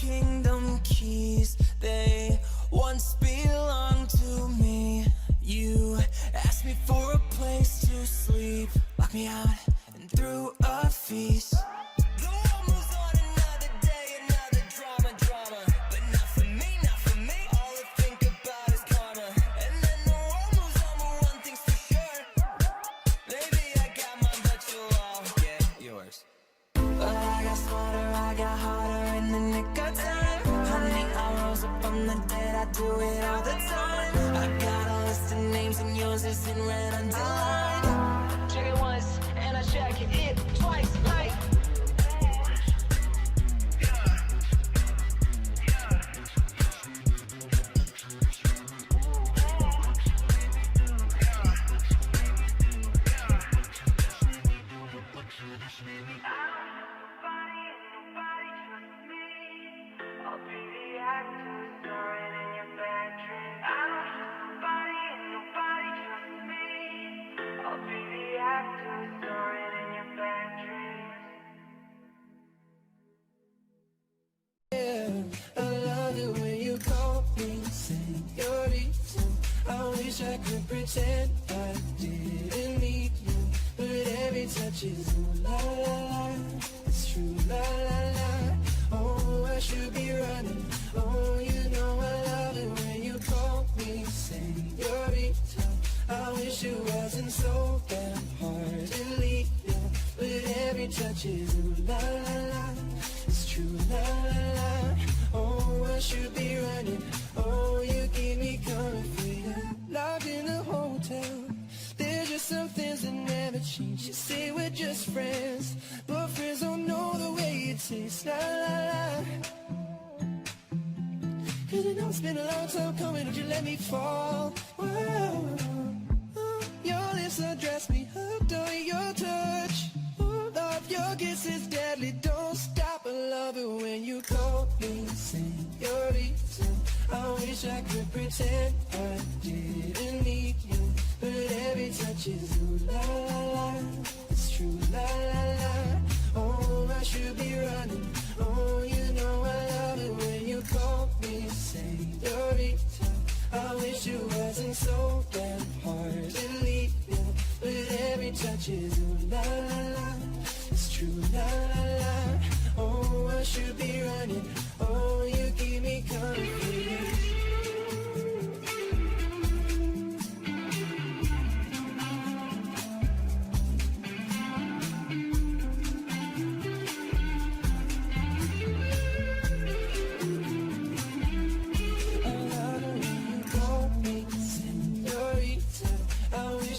kingdom keys, they once belonged to me. You asked me for a place to sleep, locked me out and threw a feast. The world moves on, another day, another drama. But not for me, not for me. All I think about is karma. And then the world moves on, but one thing's for sure. Maybe I got mine, but you'll all get yours. But I got smarter, I got harder in the nick of time. Honey, I rose up from the dead, I do it all the time. I got a list of names and yours is in red underlined. Check it once, and I check it twice, like. I could pretend I didn't need you, but every touch is ooh la la la. It's true la la la. Oh, I should be running. Oh, you know I love it when you call me señorita. I wish it wasn't so damn hard to leave you, but every touch is ooh la la la. It's true la la la. Oh, I should be running. Oh, you keep me coming for you. Locked in a hotel, there's just some things that never change. You say we're just friends, but friends don't know the way it tastes. La la la. Cause you know it's been a long time coming, don't you let me fall. Whoa. Your lips undress me, hooked on your touch. Love, your kiss is deadly, don't stop. I love it when you call me señorita. I wish I could pretend I didn't need you, but every touch is ooh la la la. It's true la la la. Oh, I should be running. Oh, you know I love it when you call me señorita. I wish it wasn't so damn hard to leave you, but every touch is ooh la la la. It's true la la la. Oh, I should be running. Oh, you keep me coming.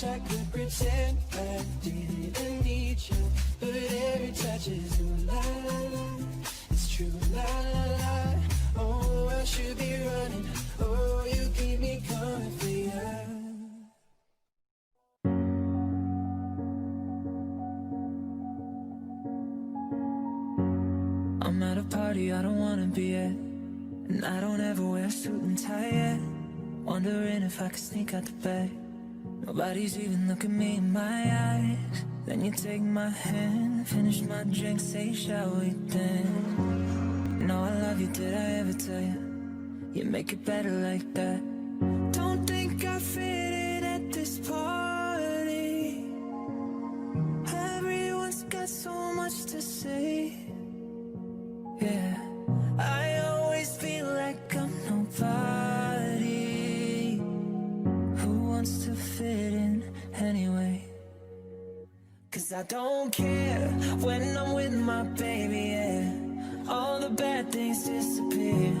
I could pretend I didn't need you, but every touch is ooh la la la. It's true la la la. Oh, I should be running. Oh, you keep me coming for you. I'm at a party I don't wanna be at, and I don't ever wear a suit and tie yet. Wondering if I could sneak out the back. Nobody's even looking me in my eyes. Then you take my hand, finish my drink, say shall we then? You know I love you, did I ever tell you? You make it better like that. Don't think I fit in at this party. Everyone's got so much to say. Yeah, I always feel like I'm nobody. Who wants to fit in anyway? Cause I don't care when I'm with my baby, yeah. All the bad things disappear,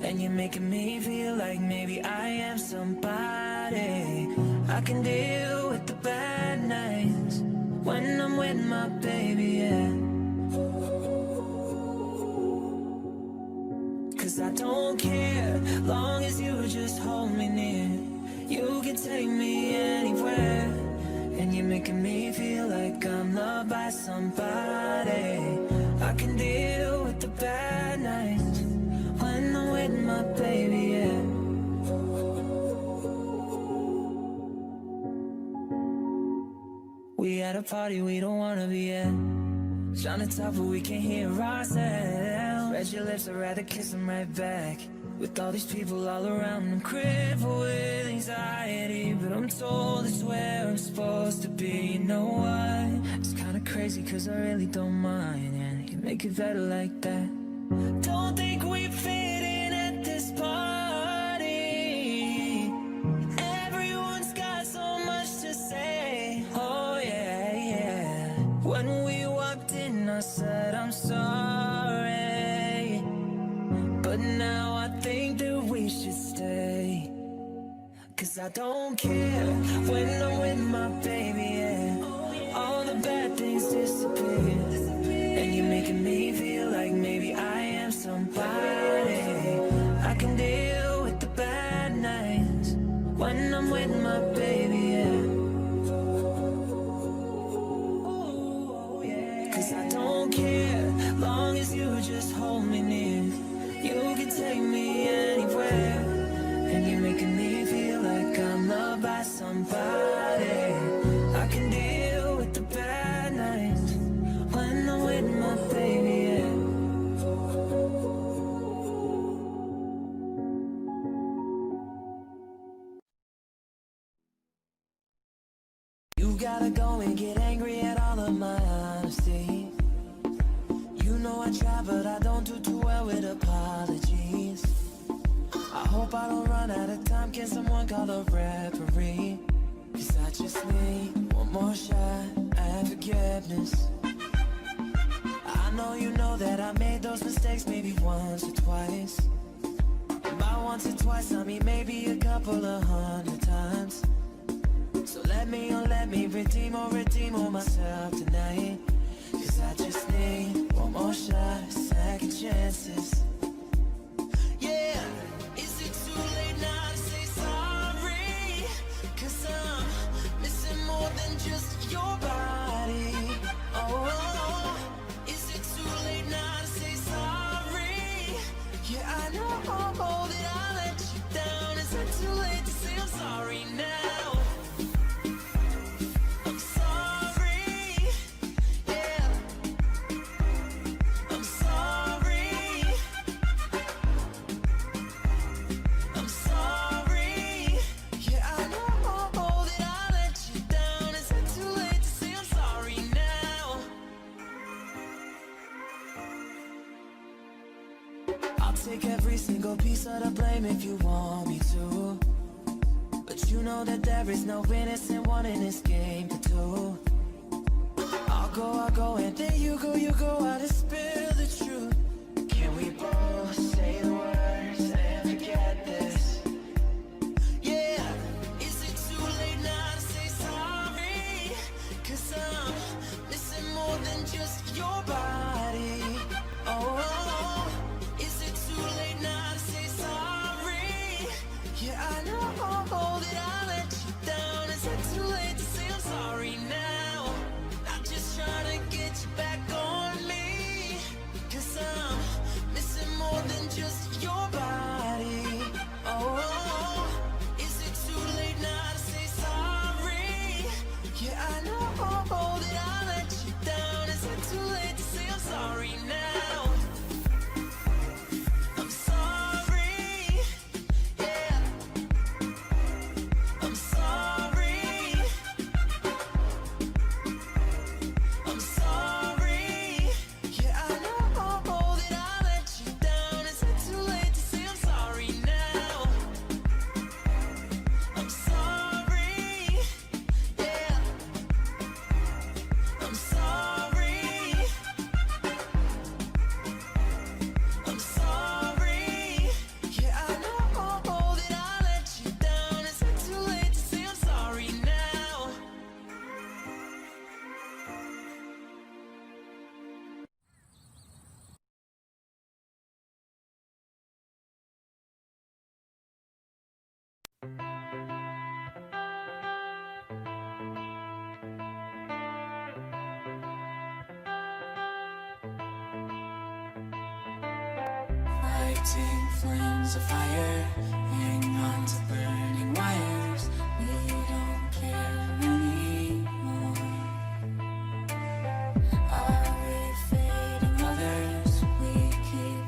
and you're making me feel like maybe I am somebody. I can deal with the bad nights when I'm with my baby, yeah. Cause I don't care, long as you just hold me near. You can take me anywhere, and you're making me feel like I'm loved by somebody. I can deal with the bad nights when I'm with my baby, yeah. We at a party we don't wanna be at. Trying to talk but we can't hear ourselves. read your lips, I'd rather kiss them right back. With all these people all around, I'm crippled with anxiety, but I'm told it's where I'm supposed to be. You know why? It's kinda crazy cause I really don't mind, and you make it better like that. Don't think we fit in at this party. Everyone's got so much to say. Oh yeah, yeah. When we walked in I said I'm sorry, but now I think that we should stay. Cause I don't care when I'm with my baby, yeah. All the bad things disappear, and you're making me feel like maybe I am somebody. I can deal with the bad nights when I'm with my baby, yeah. Cause I don't care, long as you just hold me near. You can take me anywhere, and you're making me feel like I'm loved by somebody. I can deal with the bad nights when I'm with my baby, yeah. You gotta go and get angry at all of my honesty. You know I try, but I don't do too well with apologies. I hope I don't run out of time. Can someone call a referee? Cause I just need one more shot at forgiveness. I know you know that I made those mistakes maybe once or twice. And by once or twice I mean maybe a couple of 100 times. So let me redeem all myself tonight. Cause I just need one more shot, second chances. Yeah, is it too late now to say sorry? Cause I'm missing more than just your body. Oh, is it too late now to say sorry? Yeah, I know that I let you down. Is it too late to say I'm sorry now? Take every single piece of the blame if you want me to, but you know that there is no innocent one in this game to do. I'll go, and then you go, I just spill the truth. Can we both say the words and forget this? Yeah, is it too late now to say sorry? Cause I'm missing more than just your body. Oh, yeah, I know that I let you down. Is it too late to say I'm sorry now? I'm just trying to get you back on me. Cause I'm missing more than just your body. Oh, is it too late now to say sorry? Yeah, I know that I let you down. Is it too late to say I'm sorry now? Lighting flames of fire, hang on to burning wires. We don't care anymore. Are we fading others? We keep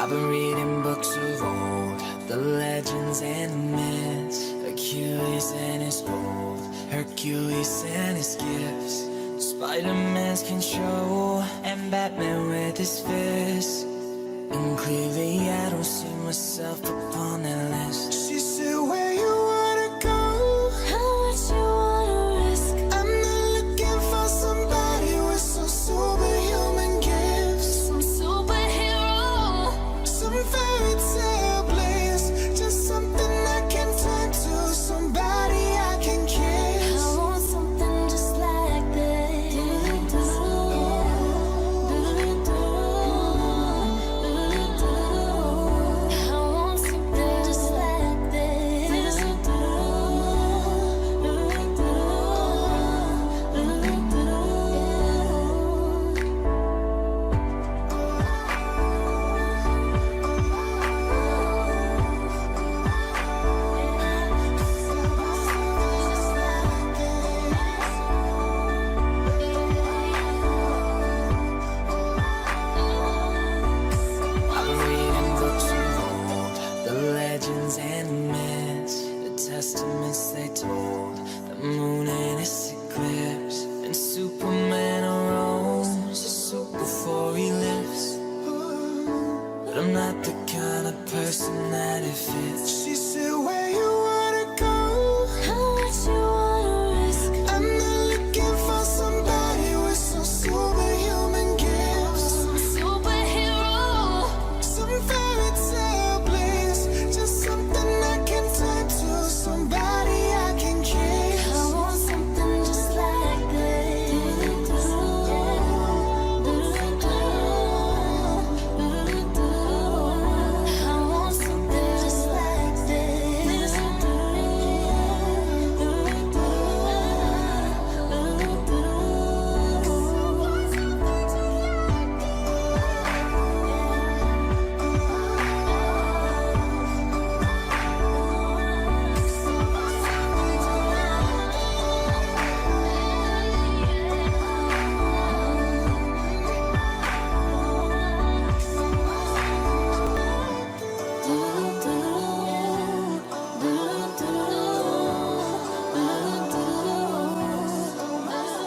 I've been reading books of old, the legends and the myths, Achilles and his gold, Hercules and his gifts, Spider-Man's control, and Batman with his fists. And clearly I don't see myself upon that list. She said, where you wanna go? How much you wanna risk? I'm not looking for somebody with some superhuman gifts, some superhero, some fairy tale bliss, just something I can turn to, somebody I can kiss. I want something just like this. I want something just like this. I've been reading books of old, the legends and the myths, the testaments they told, the moon in its eclipse, and Superman arose a suit before he lives. But I'm not the kind of person that it fits. She said, where you